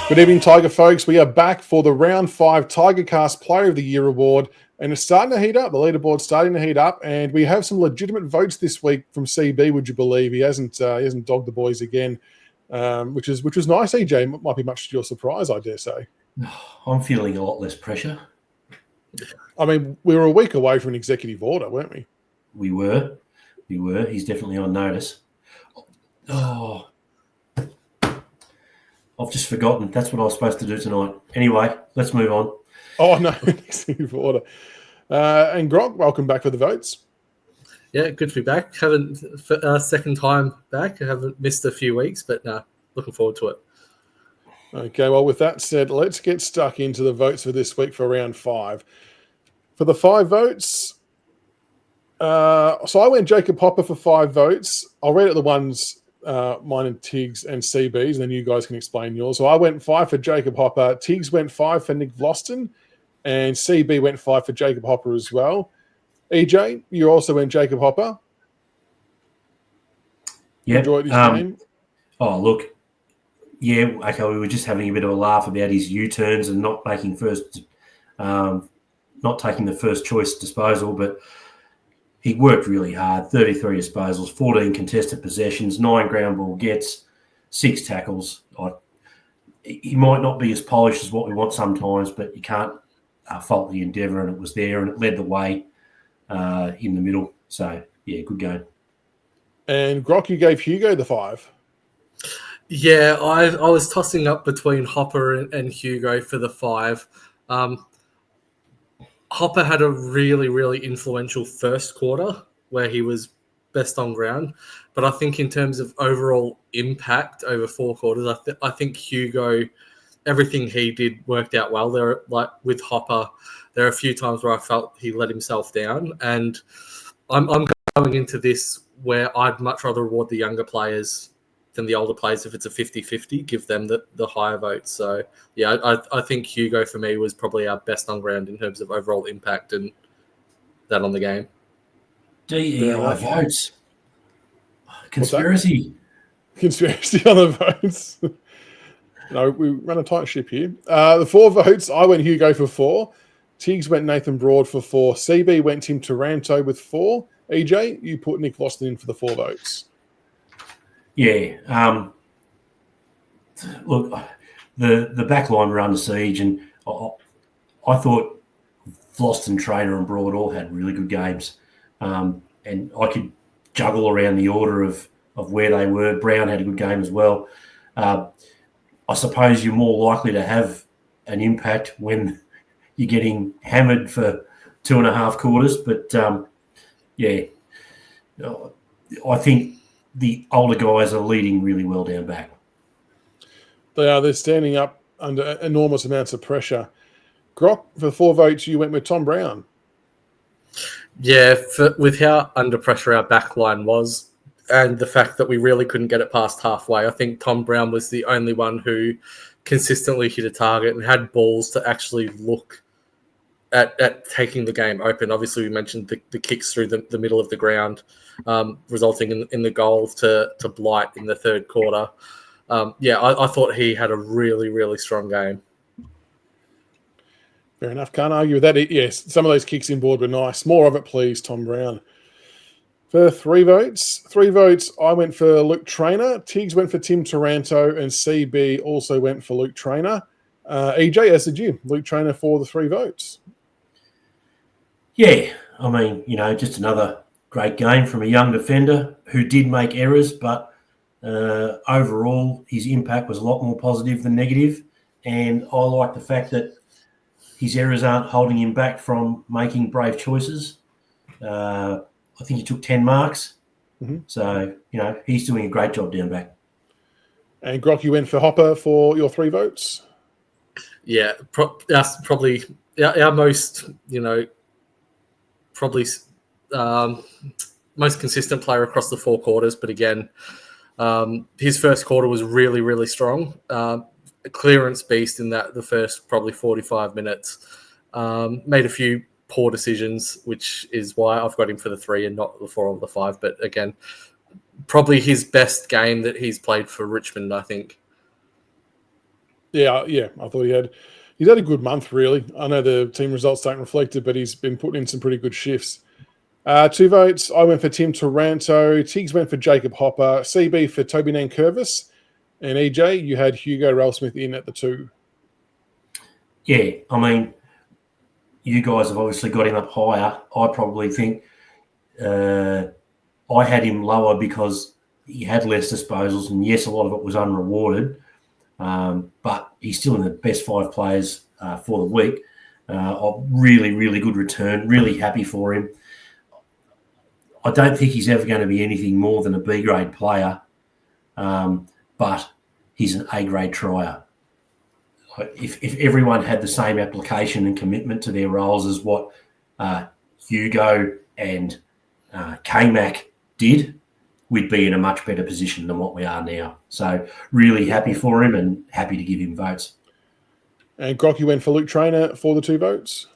Good evening, Tiger folks. We are back for the Round 5 Tigercast Player of the Year award, and it's starting to heat up. The leaderboard's starting to heat up, and we have some legitimate votes this week from CB. Would you believe he hasn't dogged the boys again, which was nice. EJ, might be much to your surprise, I dare say. I'm feeling a lot less pressure. I mean, we were a week away from an executive order, weren't we? We were. He's definitely on notice. Oh, I've just forgotten. That's what I was supposed to do tonight. Anyway, let's move on. Oh, no, executive order. And Grog, welcome back for the votes. Yeah, good to be back. Second time back. I haven't missed a few weeks, but looking forward to it. Okay, well, with that said, let's get stuck into the votes for this week for round 5. For the 5 votes, so I went Jacob Hopper for 5 votes. I'll read out the ones, mine and Tiggs and CB's, and then you guys can explain yours. So I went 5 for Jacob Hopper. Tiggs went 5 for Nick Vlosten, and CB went 5 for Jacob Hopper as well. EJ, you also went Jacob Hopper. Yeah. Enjoyed his game. Oh, look. Yeah, okay, we were just having a bit of a laugh about his U-turns and not taking the first choice disposal, but he worked really hard. 33 disposals, 14 contested possessions, 9 ground ball gets, 6 tackles. He might not be as polished as what we want sometimes, but you can't fault the endeavour, and it was there, and it led the way in the middle. So, yeah, good game. And Grok, you gave Hugo the 5. Yeah, I was tossing up between Hopper and Hugo for the 5. Hopper had a really, really influential first quarter where he was best on ground. But I think in terms of overall impact over 4 quarters, I think Hugo, everything he did worked out well. There, like with Hopper, there are a few times where I felt he let himself down. And I'm going into this where I'd much rather reward the younger players than the older players. If it's a 50-50, give them the higher votes. So, yeah, I think Hugo for me was probably our best on ground in terms of overall impact and that on the game. DEI votes. Conspiracy. Conspiracy on the votes. No, we run a tight ship here. The 4 votes, I went Hugo for 4. Tiggs went Nathan Broad for 4. CB went Tim Taranto with 4. EJ, you put Nick Vlosten in for the 4 votes. Yeah. Look, the back line were under siege, and I thought Vlosten, Trainer, and Broad all had really good games. And I could juggle around the order of where they were. Brown had a good game as well. I suppose you're more likely to have an impact when you're getting hammered for 2.5 quarters. But, yeah, I think the older guys are leading really well down back. They are. They're standing up under enormous amounts of pressure. Grok, for 4 votes, you went with Tom Brown. Yeah, with how under pressure our back line was and the fact that we really couldn't get it past halfway, I think Tom Brown was the only one who consistently hit a target and had balls to actually look at taking the game open. Obviously, we mentioned the kicks through the middle of the ground, resulting in the goal to Blight in the 3rd quarter. I thought he had a really, really strong game. Fair enough. Can't argue with that. Yes, some of those kicks inboard were nice. More of it, please, Tom Brown. For 3 votes, I went for Luke Trainer. Tiggs went for Tim Taranto, and CB also went for Luke Trainer. EJ, as did you. Luke Trainer for the 3 votes. Yeah, I mean, just another great game from a young defender who did make errors, but overall his impact was a lot more positive than negative. And I like the fact that his errors aren't holding him back from making brave choices. I think he took 10 marks. Mm-hmm. So, he's doing a great job down back. And Grok, you went for Hopper for your 3 votes? Yeah, that's probably our most, probably most consistent player across the 4 quarters. But again, his first quarter was really, really strong. A clearance beast in the first probably 45 minutes. Made a few poor decisions, which is why I've got him for the 3 and not the 4 or the 5. But again, probably his best game that he's played for Richmond, I think. Yeah. I thought he's had a good month, really. I know the team results don't reflect it, but he's been putting in some pretty good shifts. 2 votes. I went for Tim Taranto. Tiggs went for Jacob Hopper. CB for Toby Nankervis. And EJ, you had Hugo Ralsmith in at the 2. Yeah, I mean, you guys have obviously got him up higher. I probably think I had him lower because he had less disposals, and yes, a lot of it was unrewarded, but he's still in the best 5 players for the week. A really, really good return. Really happy for him. I don't think he's ever going to be anything more than a B-grade player, but he's an A-grade trier. If everyone had the same application and commitment to their roles as what Hugo and K-Mac did, we'd be in a much better position than what we are now. So really happy for him and happy to give him votes. And Grocky went for Luke Trainer for the 2 votes.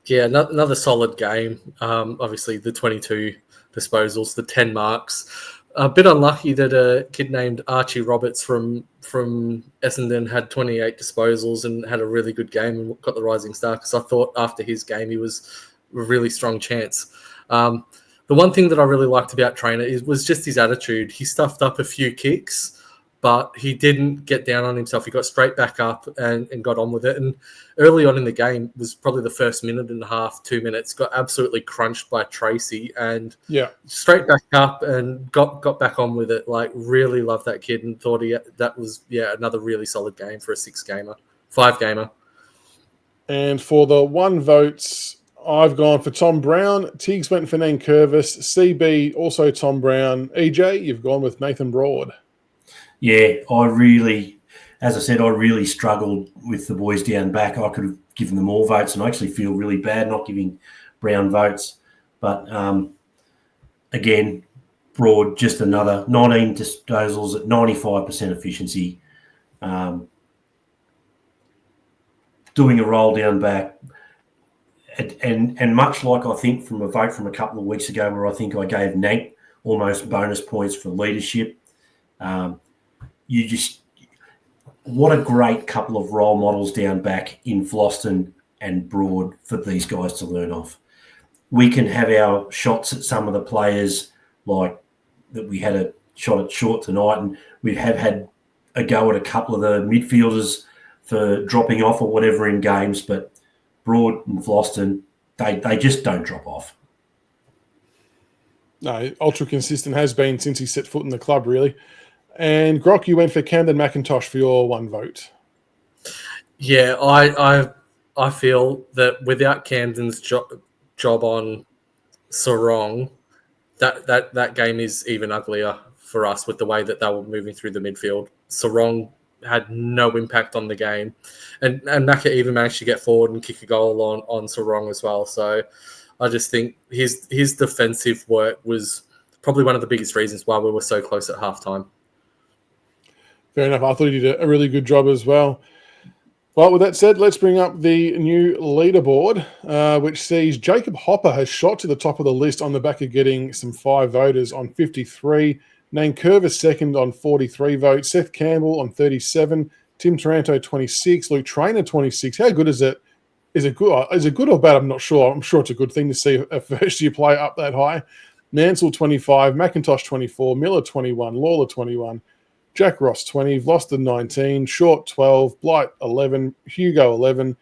Yeah, another solid game. Obviously, the 22 disposals, the 10 marks. A bit unlucky that a kid named Archie Roberts from Essendon had 28 disposals and had a really good game and got the Rising Star, because I thought after his game he was a really strong chance. The one thing that I really liked about Trainer was just his attitude. He stuffed up a few kicks, but he didn't get down on himself. He got straight back up and got on with it. And early on in the game was probably the first minute and a half, 2 minutes, got absolutely crunched by Tracy and straight back up and got back on with it. Like, really loved that kid and thought that was another really solid game for a 5-gamer. And for the 1 votes, I've gone for Tom Brown. Tiggs went for Nankervis. CB, also Tom Brown. EJ, you've gone with Nathan Broad. Yeah, as I said, I really struggled with the boys down back. I could have given them all votes, and I actually feel really bad not giving Brown votes. But again, Broad, just another 19 disposals at 95% efficiency, doing a roll down back. And much like I think from a vote from a couple of weeks ago where I think I gave Nank almost bonus points for leadership, what a great couple of role models down back in Floston and Broad for these guys to learn off. We can have our shots at some of the players, like that we had a shot at Short tonight, and we have had a go at a couple of the midfielders for dropping off or whatever in games, but Broad and Floston, they just don't drop off. No, ultra consistent has been since he set foot in the club, really. And Grock, you went for Camden McIntosh for your 1 vote. Yeah, I feel that without Camden's job on Sarong, that game is even uglier for us with the way that they were moving through the midfield. Sarong had no impact on the game, and Macca even managed to get forward and kick a goal on Sarong as well. So I just think his defensive work was probably one of the biggest reasons why we were so close at halftime. Fair enough. I thought he did a really good job as well. Well, with that said, let's bring up the new leaderboard, which sees Jacob Hopper has shot to the top of the list on the back of getting some 5 voters on 53. Nankervis second on 43 votes. Seth Campbell on 37. Tim Taranto 26. Luke Trainer 26. How good is it? Is it good or bad? I'm not sure. I'm sure it's a good thing to see a first-year player up that high. Mansell 25. McIntosh 24. Miller 21. Lawler 21. Jack Ross 20, Vloster 19, Short 12, Blight 11, Hugo 11,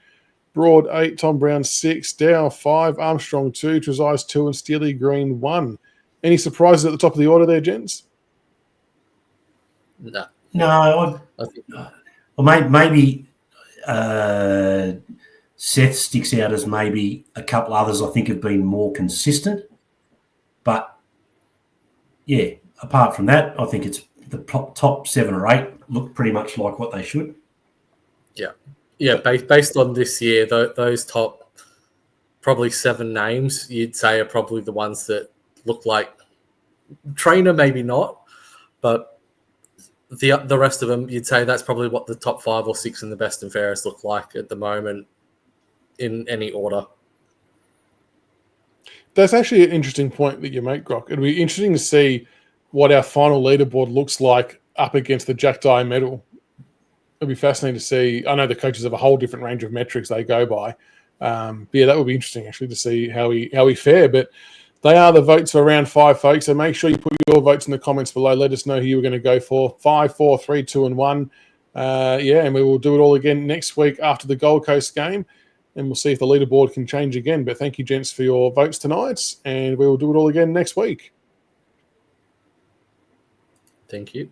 Broad 8, Tom Brown 6, Dow 5, Armstrong 2, Trezise 2, and Steely Green 1. Any surprises at the top of the order there, gents? No. Maybe Seth sticks out as maybe a couple others I think have been more consistent. But, yeah, apart from that, I think it's the top 7 or 8 look pretty much like what they should. Yeah. Based on this year, those top probably 7 names you'd say are probably the ones that look like Trainer, maybe not, but the rest of them you'd say that's probably what the top 5 or 6 in the best and fairest look like at the moment in any order. That's actually an interesting point that you make, Grock. It'd be interesting to see what our final leaderboard looks like up against the Jack Dyer medal. It'll be fascinating to see. I know the coaches have a whole different range of metrics they go by. But yeah, that would be interesting actually to see how we fare. But they are the votes for round 5, folks. So make sure you put your votes in the comments below. Let us know who you were going to go for. 5, 4, 3, 2, and 1. And we will do it all again next week after the Gold Coast game. And we'll see if the leaderboard can change again. But thank you, gents, for your votes tonight. And we will do it all again next week. Thank you.